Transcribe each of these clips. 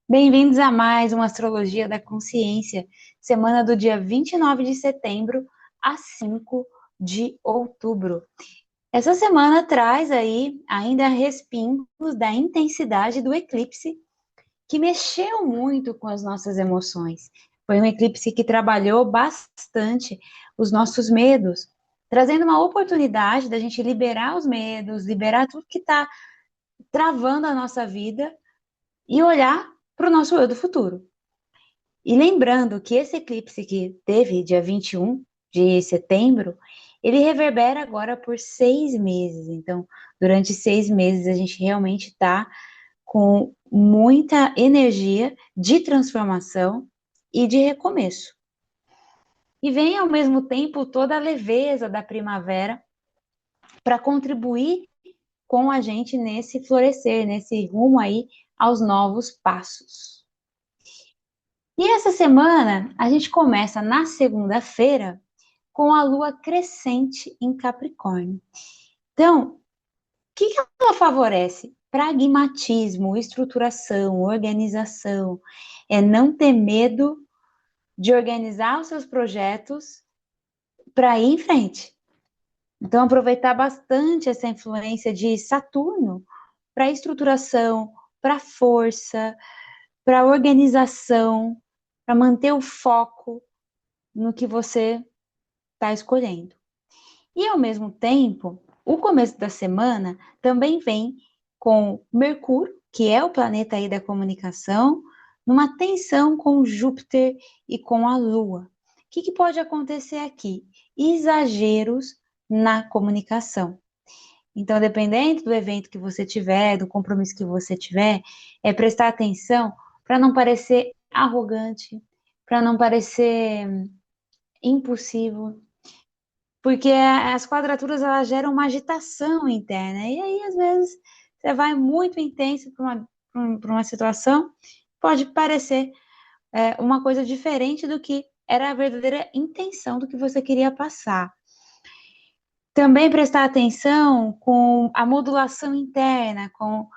Bem-vindos a mais uma Astrologia da Consciência, semana do dia 29 de setembro a 5 de outubro. Essa semana traz aí ainda respingos da intensidade do eclipse, que mexeu muito com as nossas emoções. Foi um eclipse que trabalhou bastante os nossos medos, trazendo uma oportunidade da gente liberar os medos, liberar tudo que está travando a nossa vida e olhar para o nosso eu do futuro. E lembrando que esse eclipse que teve dia 21 de setembro, ele reverbera agora por 6 meses. Então, durante 6 meses, a gente realmente está com muita energia de transformação e de recomeço. E vem, ao mesmo tempo, toda a leveza da primavera para contribuir com a gente nesse florescer, nesse rumo aí aos novos passos. E essa semana a gente começa na segunda-feira com a lua crescente em Capricórnio. Então, o que ela favorece? Pragmatismo, estruturação, organização. É não ter medo de organizar os seus projetos para ir em frente. Então, aproveitar bastante essa influência de Saturno para estruturação, para força, para organização, para manter o foco no que você está escolhendo. E, ao mesmo tempo, o começo da semana também vem com Mercúrio, que é o planeta aí da comunicação, numa tensão com Júpiter e com a Lua. O que pode acontecer aqui? Exageros na comunicação. Então, dependendo do evento que você tiver, do compromisso que você tiver, é prestar atenção para não parecer arrogante, para não parecer impulsivo, porque as quadraturas elas geram uma agitação interna, e aí às vezes você vai muito intenso para uma situação, pode parecer uma coisa diferente do que era a verdadeira intenção do que você queria passar. Também prestar atenção com a modulação interna, com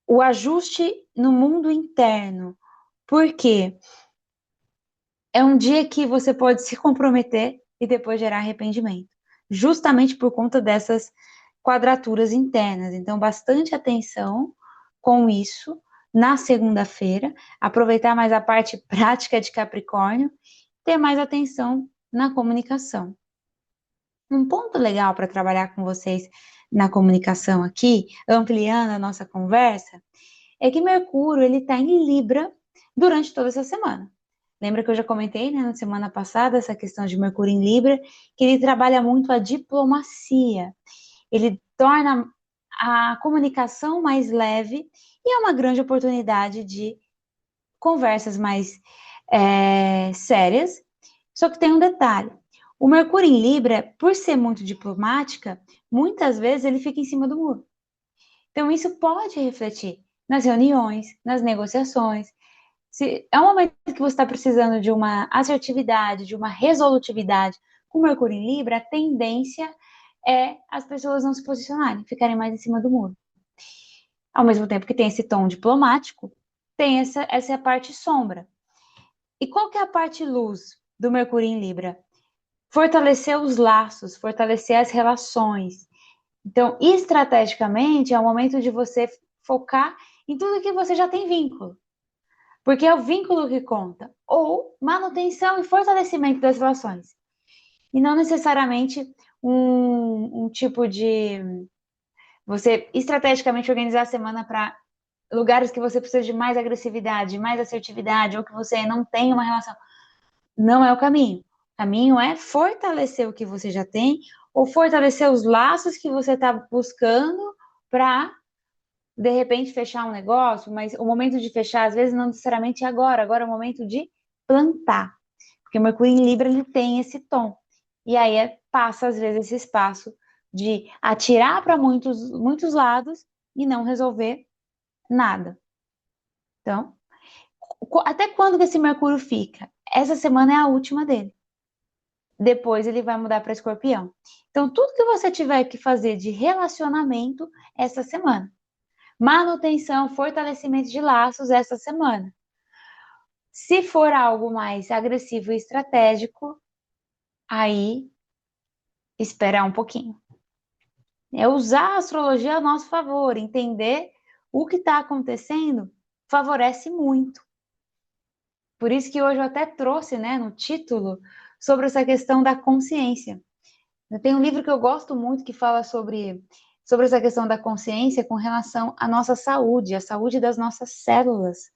o ajuste no mundo interno, porque é um dia que você pode se comprometer e depois gerar arrependimento, justamente por conta dessas quadraturas internas. Então, bastante atenção com isso na segunda-feira, aproveitar mais a parte prática de Capricórnio, ter mais atenção na comunicação. Um ponto legal para trabalhar com vocês na comunicação aqui, ampliando a nossa conversa, é que Mercúrio ele está em Libra durante toda essa semana. Lembra que eu já comentei, né, na semana passada, essa questão de Mercúrio em Libra, que ele trabalha muito a diplomacia. Ele torna a comunicação mais leve e é uma grande oportunidade de conversas mais sérias. Só que tem um detalhe. O Mercúrio em Libra, por ser muito diplomática, muitas vezes ele fica em cima do muro. Então, isso pode refletir nas reuniões, nas negociações. Se é um momento que você está precisando de uma assertividade, de uma resolutividade com Mercúrio em Libra, a tendência é as pessoas não se posicionarem, ficarem mais em cima do muro. Ao mesmo tempo que tem esse tom diplomático, tem essa é a parte sombra. E qual que é a parte luz do Mercúrio em Libra? Fortalecer os laços, fortalecer as relações. Então, estrategicamente, é o momento de você focar em tudo que você já tem vínculo, porque é o vínculo que conta, ou manutenção e fortalecimento das relações, e não necessariamente um tipo de você estrategicamente organizar a semana para lugares que você precisa de mais agressividade, mais assertividade, ou que você não tem uma relação. Não é o caminho. O caminho é fortalecer o que você já tem, ou fortalecer os laços que você está buscando para, de repente, fechar um negócio, mas o momento de fechar, às vezes, não necessariamente é agora é o momento de plantar. Porque o Mercúrio em Libra, ele tem esse tom. E aí passa, às vezes, esse espaço de atirar para muitos, muitos lados e não resolver nada. Então, até quando que esse Mercúrio fica? Essa semana é a última dele. Depois ele vai mudar para Escorpião. Então, tudo que você tiver que fazer de relacionamento essa semana. Manutenção, fortalecimento de laços essa semana. Se for algo mais agressivo e estratégico, aí esperar um pouquinho. É usar a astrologia a nosso favor, entender o que está acontecendo favorece muito. Por isso que hoje eu até trouxe, né, no título, sobre essa questão da consciência. Tem um livro que eu gosto muito que fala sobre essa questão da consciência com relação à nossa saúde, a saúde das nossas células,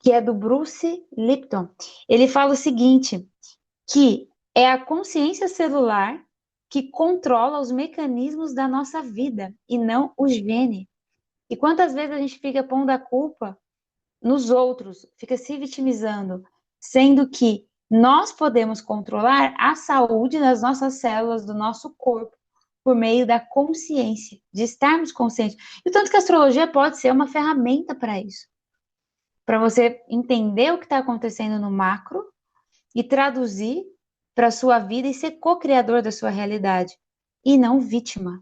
que é do Bruce Lipton. Ele fala o seguinte, que é a consciência celular que controla os mecanismos da nossa vida e não os genes. E quantas vezes a gente fica pondo a culpa nos outros, fica se vitimizando, sendo que nós podemos controlar a saúde das nossas células, do nosso corpo, por meio da consciência, de estarmos conscientes. E tanto que a astrologia pode ser uma ferramenta para isso, para você entender o que está acontecendo no macro e traduzir para a sua vida e ser co-criador da sua realidade, e não vítima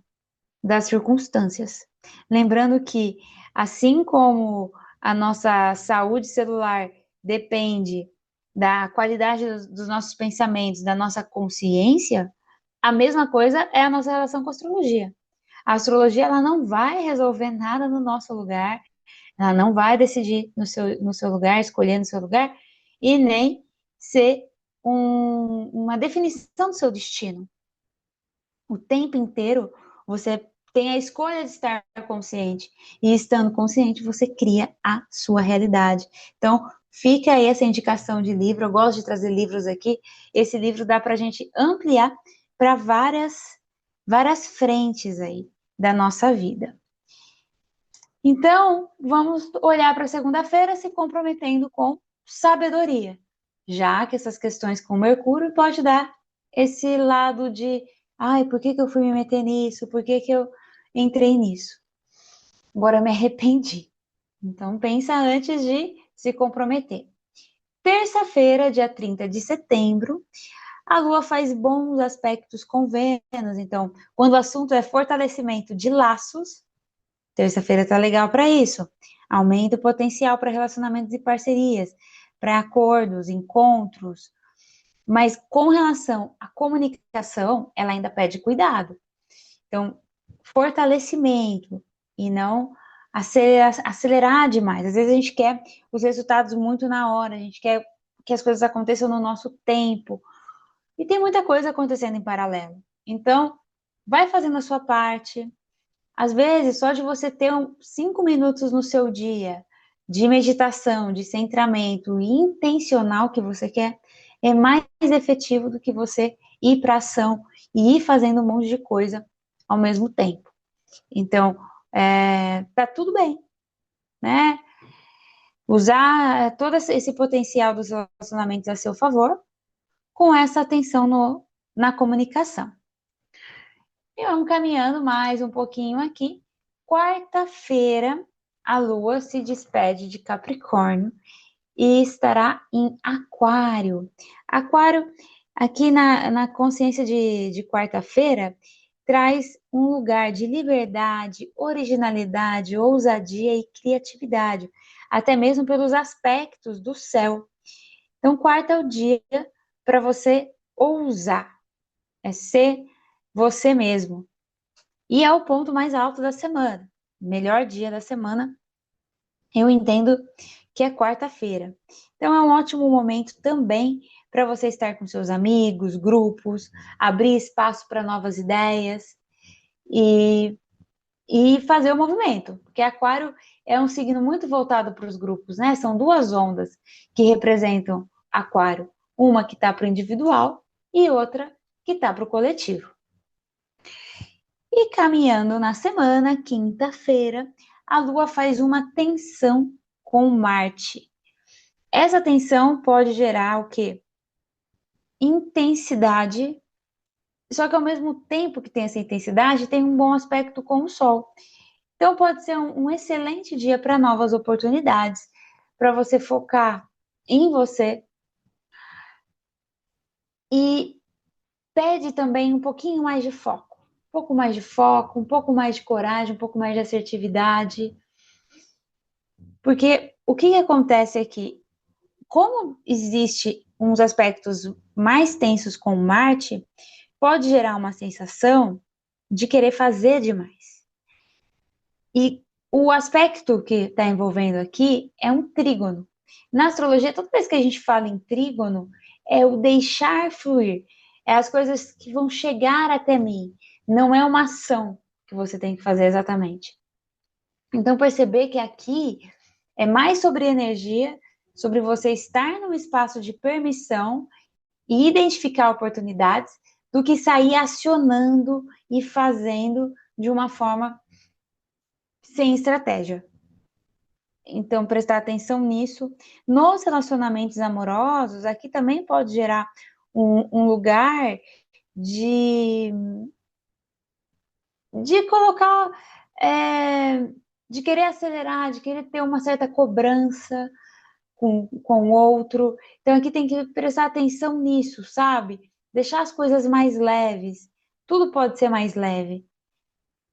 das circunstâncias. Lembrando que, assim como a nossa saúde celular depende da qualidade dos nossos pensamentos, da nossa consciência, a mesma coisa é a nossa relação com a astrologia. A astrologia ela não vai resolver nada no nosso lugar, ela não vai decidir no seu lugar, escolher no seu lugar, e nem ser uma definição do seu destino. O tempo inteiro você tem a escolha de estar consciente. E estando consciente, você cria a sua realidade. Então, fica aí essa indicação de livro. Eu gosto de trazer livros aqui. Esse livro dá para a gente ampliar para várias frentes aí da nossa vida. Então, vamos olhar para segunda-feira se comprometendo com sabedoria, já que essas questões com Mercúrio pode dar esse lado de, ai, por que eu fui me meter nisso? Por que eu entrei nisso? Agora eu me arrependi. Então, pensa antes de se comprometer. Terça-feira, dia 30 de setembro, a Lua faz bons aspectos com Vênus. Então, quando o assunto é fortalecimento de laços, terça-feira tá legal para isso. Aumenta o potencial para relacionamentos e parcerias, para acordos, encontros. Mas com relação à comunicação, ela ainda pede cuidado. Então, fortalecimento e não acelerar demais. Às vezes a gente quer os resultados muito na hora, a gente quer que as coisas aconteçam no nosso tempo. E tem muita coisa acontecendo em paralelo. Então, vai fazendo a sua parte. Às vezes, só de você ter 5 minutos no seu dia de meditação, de centramento intencional que você quer, é mais efetivo do que você ir para ação e ir fazendo um monte de coisa ao mesmo tempo. Então, tá tudo bem, né? Usar todo esse potencial dos relacionamentos a seu favor, com essa atenção na comunicação. E vamos caminhando mais um pouquinho aqui. Quarta-feira, a Lua se despede de Capricórnio e estará em Aquário. Aquário, aqui na consciência de quarta-feira, traz um lugar de liberdade, originalidade, ousadia e criatividade, até mesmo pelos aspectos do céu. Então, quarta é o dia para você ousar, é ser você mesmo. E é o ponto mais alto da semana. Melhor dia da semana, eu entendo que é quarta-feira. Então é um ótimo momento também para você estar com seus amigos, grupos, abrir espaço para novas ideias e fazer o movimento. Porque Aquário é um signo muito voltado para os grupos, né? São duas ondas que representam Aquário. Uma que está para o individual e outra que está para o coletivo. E caminhando na semana, quinta-feira, a Lua faz uma tensão com Marte. Essa tensão pode gerar o quê? Intensidade, só que ao mesmo tempo que tem essa intensidade, tem um bom aspecto com o Sol. Então pode ser um excelente dia para novas oportunidades, para você focar em você e pede também um pouquinho mais de foco. Um pouco mais de foco, um pouco mais de coragem, um pouco mais de assertividade. Porque o que acontece aqui? como existe uns aspectos mais tensos com Marte, pode gerar uma sensação de querer fazer demais. E o aspecto que está envolvendo aqui é um trígono. Na astrologia, toda vez que a gente fala em trígono, é o deixar fluir, é as coisas que vão chegar até mim, não é uma ação que você tem que fazer exatamente. Então, perceber que aqui é mais sobre energia, sobre você estar num espaço de permissão e identificar oportunidades, do que sair acionando e fazendo de uma forma sem estratégia. Então, prestar atenção nisso. Nos relacionamentos amorosos, aqui também pode gerar um lugar de colocar, de querer acelerar, de querer ter uma certa cobrança com o outro. Então, aqui tem que prestar atenção nisso, sabe? Deixar as coisas mais leves. Tudo pode ser mais leve.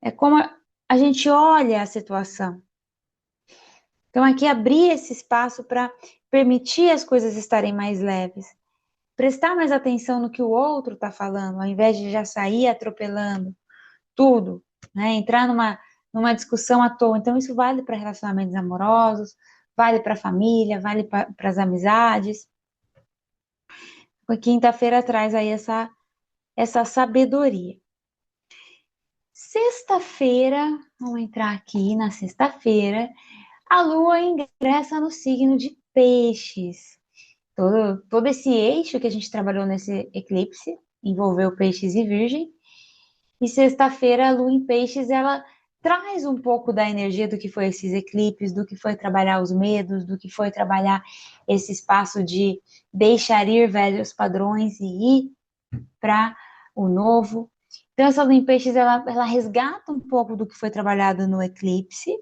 É como a gente olha a situação. Então, aqui abrir esse espaço para permitir as coisas estarem mais leves. Prestar mais atenção no que o outro está falando, ao invés de já sair atropelando tudo, né? Entrar numa discussão à toa. Então, isso vale para relacionamentos amorosos, vale para a família, vale para as amizades. A quinta-feira traz aí essa sabedoria. Sexta-feira, vamos entrar aqui na sexta-feira, a Lua ingressa no signo de Peixes. Todo esse eixo que a gente trabalhou nesse eclipse envolveu Peixes e Virgem. E sexta-feira, a Lua em Peixes, ela traz um pouco da energia do que foi esses eclipses, do que foi trabalhar os medos, do que foi trabalhar esse espaço de deixar ir velhos padrões e ir para o novo. Então, essa Lua em Peixes, ela resgata um pouco do que foi trabalhado no eclipse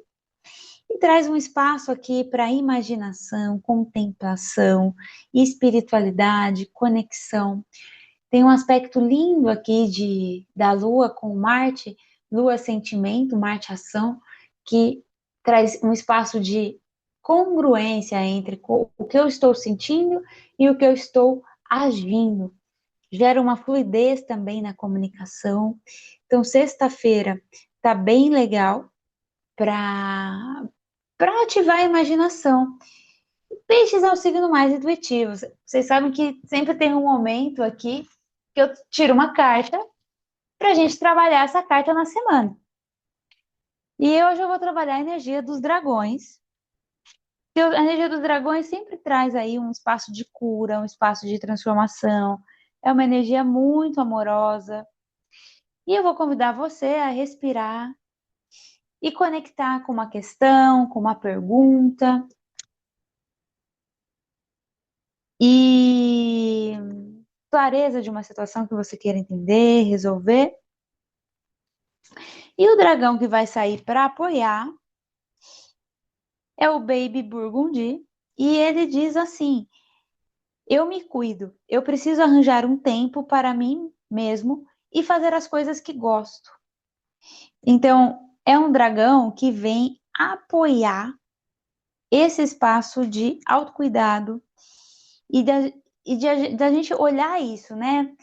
e traz um espaço aqui para imaginação, contemplação, espiritualidade, conexão. Tem um aspecto lindo aqui da Lua com Marte, Lua sentimento, Marte ação, que traz um espaço de congruência entre o que eu estou sentindo e o que eu estou agindo. Gera uma fluidez também na comunicação. Então, sexta-feira tá bem legal para ativar a imaginação. Peixes é o signo mais intuitivo. Vocês sabem que sempre tem um momento aqui que eu tiro uma carta para a gente trabalhar essa carta na semana. E hoje eu vou trabalhar a energia dos dragões. A energia dos dragões sempre traz aí um espaço de cura, um espaço de transformação. É uma energia muito amorosa. E eu vou convidar você a respirar e conectar com uma questão, com uma pergunta. E clareza de uma situação que você queira entender, resolver. E o dragão que vai sair para apoiar é o Baby Burgundy. E ele diz assim: eu me cuido, eu preciso arranjar um tempo para mim mesmo e fazer as coisas que gosto. Então, é um dragão que vem apoiar esse espaço de autocuidado e da gente olhar isso, né?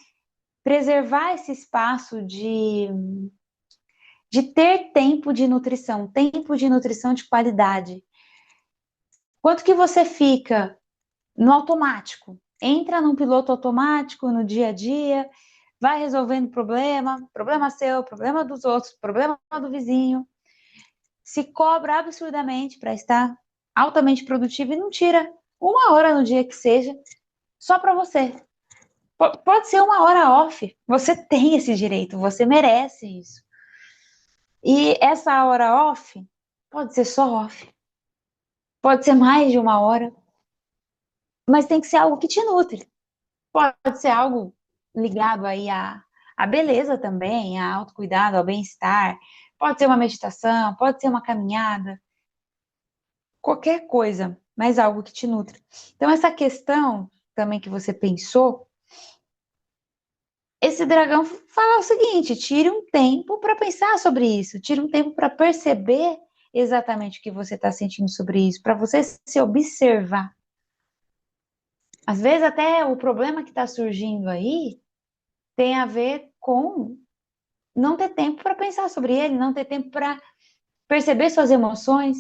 Preservar esse espaço de ter tempo de nutrição de qualidade. Quanto que você fica no automático? Entra num piloto automático no dia a dia, vai resolvendo problema seu, problema dos outros, problema do vizinho, se cobra absurdamente para estar altamente produtivo e não tira uma hora no dia que seja só para você. Pode ser uma hora off, você tem esse direito, você merece isso. E essa hora off pode ser só off, pode ser mais de uma hora, mas tem que ser algo que te nutre. Pode ser algo ligado aí à beleza também, ao autocuidado, ao bem-estar. Pode ser uma meditação, pode ser uma caminhada, qualquer coisa, mas algo que te nutre. Então, essa questão também que você pensou, esse dragão fala o seguinte: tire um tempo para pensar sobre isso, tire um tempo para perceber exatamente o que você está sentindo sobre isso, para você se observar. Às vezes até o problema que está surgindo aí tem a ver com não ter tempo para pensar sobre ele, não ter tempo para perceber suas emoções.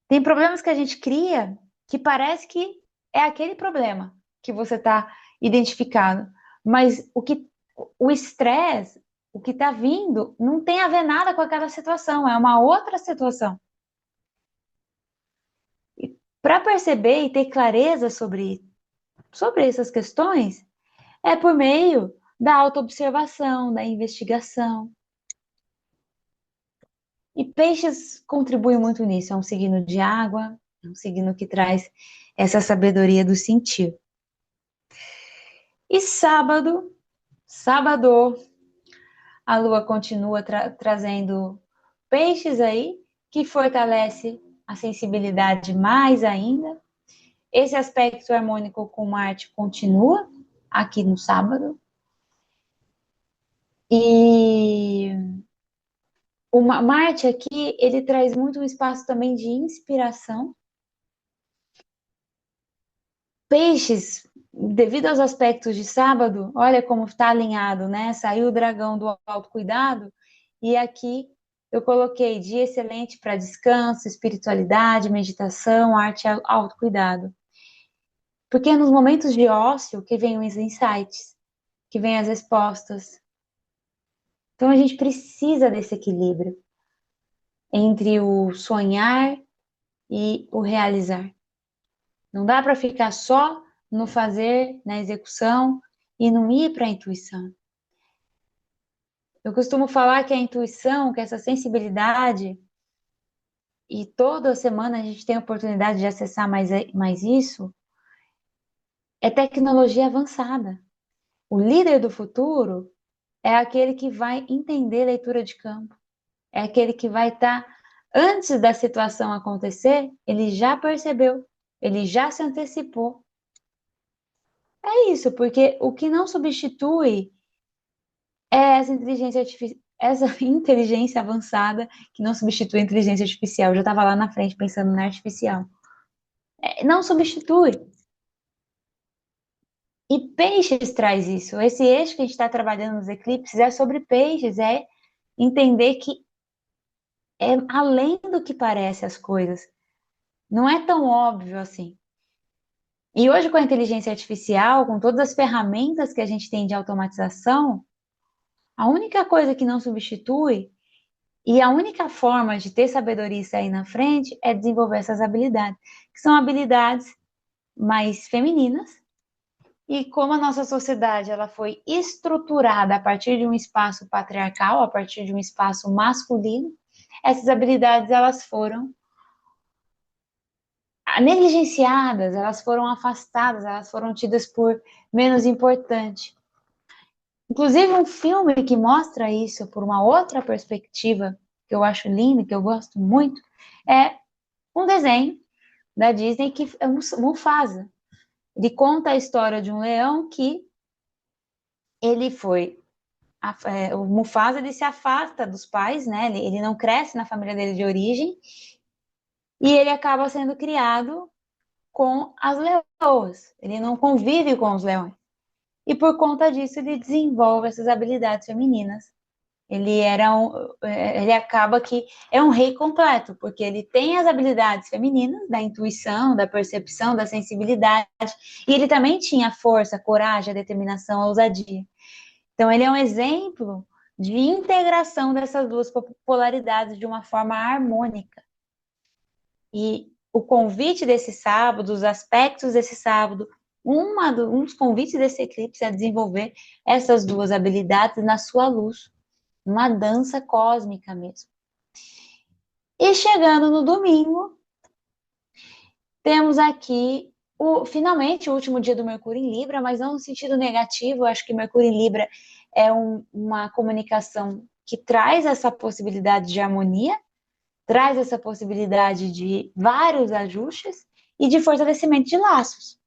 Tem problemas que a gente cria que parece que é aquele problema que você está identificado, mas o estresse, o que está vindo, não tem a ver nada com aquela situação, é uma outra situação. Para perceber e ter clareza sobre essas questões, é por meio da autoobservação, da investigação. E peixes contribuem muito nisso, é um signo de água, é um signo que traz essa sabedoria do sentir. E sábado, a lua continua trazendo peixes aí, que fortalece a sensibilidade mais ainda. Esse aspecto harmônico com Marte continua aqui no sábado. E o Marte aqui, ele traz muito um espaço também de inspiração. Peixes, devido aos aspectos de sábado, olha como está alinhado, né? Saiu o dragão do autocuidado e aqui eu coloquei dia excelente para descanso, espiritualidade, meditação, arte e autocuidado. Porque é nos momentos de ócio que vem os insights, que vem as respostas. Então a gente precisa desse equilíbrio entre o sonhar e o realizar. Não dá para ficar só no fazer, na execução e não ir para a intuição. Eu costumo falar que a intuição, que essa sensibilidade, e toda semana a gente tem a oportunidade de acessar mais isso, é tecnologia avançada. O líder do futuro é aquele que vai entender leitura de campo, é aquele que vai estar, antes da situação acontecer, ele já percebeu, ele já se antecipou. É isso, porque o que não substitui é essa inteligência avançada que não substitui a inteligência artificial. Eu já estava lá na frente pensando na artificial. Não substitui. E peixes traz isso. Esse eixo que a gente está trabalhando nos eclipses é sobre peixes, é entender que é além do que parece as coisas. Não é tão óbvio assim. E hoje, com a inteligência artificial, com todas as ferramentas que a gente tem de automatização, a única coisa que não substitui e a única forma de ter sabedoria e sair na frente é desenvolver essas habilidades, que são habilidades mais femininas. E como a nossa sociedade ela foi estruturada a partir de um espaço patriarcal, a partir de um espaço masculino, essas habilidades elas foram negligenciadas, elas foram afastadas, elas foram tidas por menos importante. Inclusive um filme que mostra isso por uma outra perspectiva, que eu acho lindo, que eu gosto muito, é um desenho da Disney que é Mufasa. Ele conta a história de um leão que ele foi o Mufasa ele se afasta dos pais, né? Ele não cresce na família dele de origem e ele acaba sendo criado com as leoas. Ele não convive com os leões. E por conta disso ele desenvolve essas habilidades femininas. Ele acaba que é um rei completo, porque ele tem as habilidades femininas, da intuição, da percepção, da sensibilidade, e ele também tinha a força, a coragem, a determinação, a ousadia. Então ele é um exemplo de integração dessas duas polaridades de uma forma harmônica. E o convite desse sábado, os aspectos desse sábado, um dos convites desse eclipse é desenvolver essas duas habilidades na sua luz, uma dança cósmica mesmo. E chegando no domingo, temos aqui finalmente o último dia do Mercúrio em Libra, mas não no sentido negativo. Eu acho que Mercúrio em Libra é uma comunicação que traz essa possibilidade de harmonia, traz essa possibilidade de vários ajustes e de fortalecimento de laços.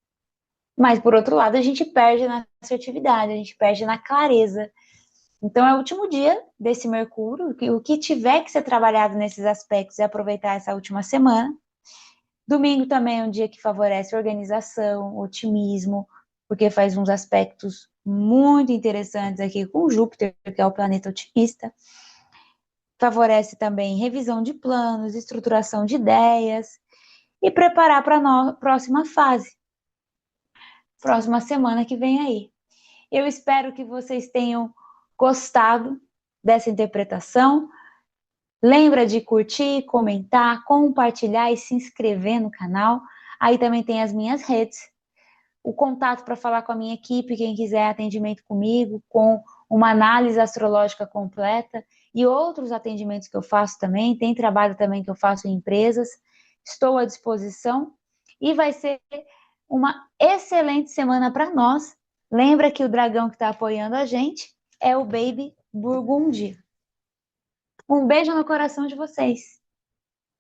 Mas, por outro lado, a gente perde na assertividade, a gente perde na clareza. Então, é o último dia desse Mercúrio, o que tiver que ser trabalhado nesses aspectos é aproveitar essa última semana. Domingo também é um dia que favorece organização, otimismo, porque faz uns aspectos muito interessantes aqui com Júpiter, que é o planeta otimista. Favorece também revisão de planos, estruturação de ideias e preparar para a próxima fase, próxima semana que vem aí. Eu espero que vocês tenham gostado dessa interpretação. Lembra de curtir, comentar, compartilhar e se inscrever no canal. Aí também tem as minhas redes, o contato para falar com a minha equipe, quem quiser atendimento comigo, com uma análise astrológica completa e outros atendimentos que eu faço também. Tem trabalho também que eu faço em empresas. Estou à disposição e vai ser uma excelente semana para nós. Lembra que o dragão que está apoiando a gente é o Baby Burgundy. Um beijo no coração de vocês.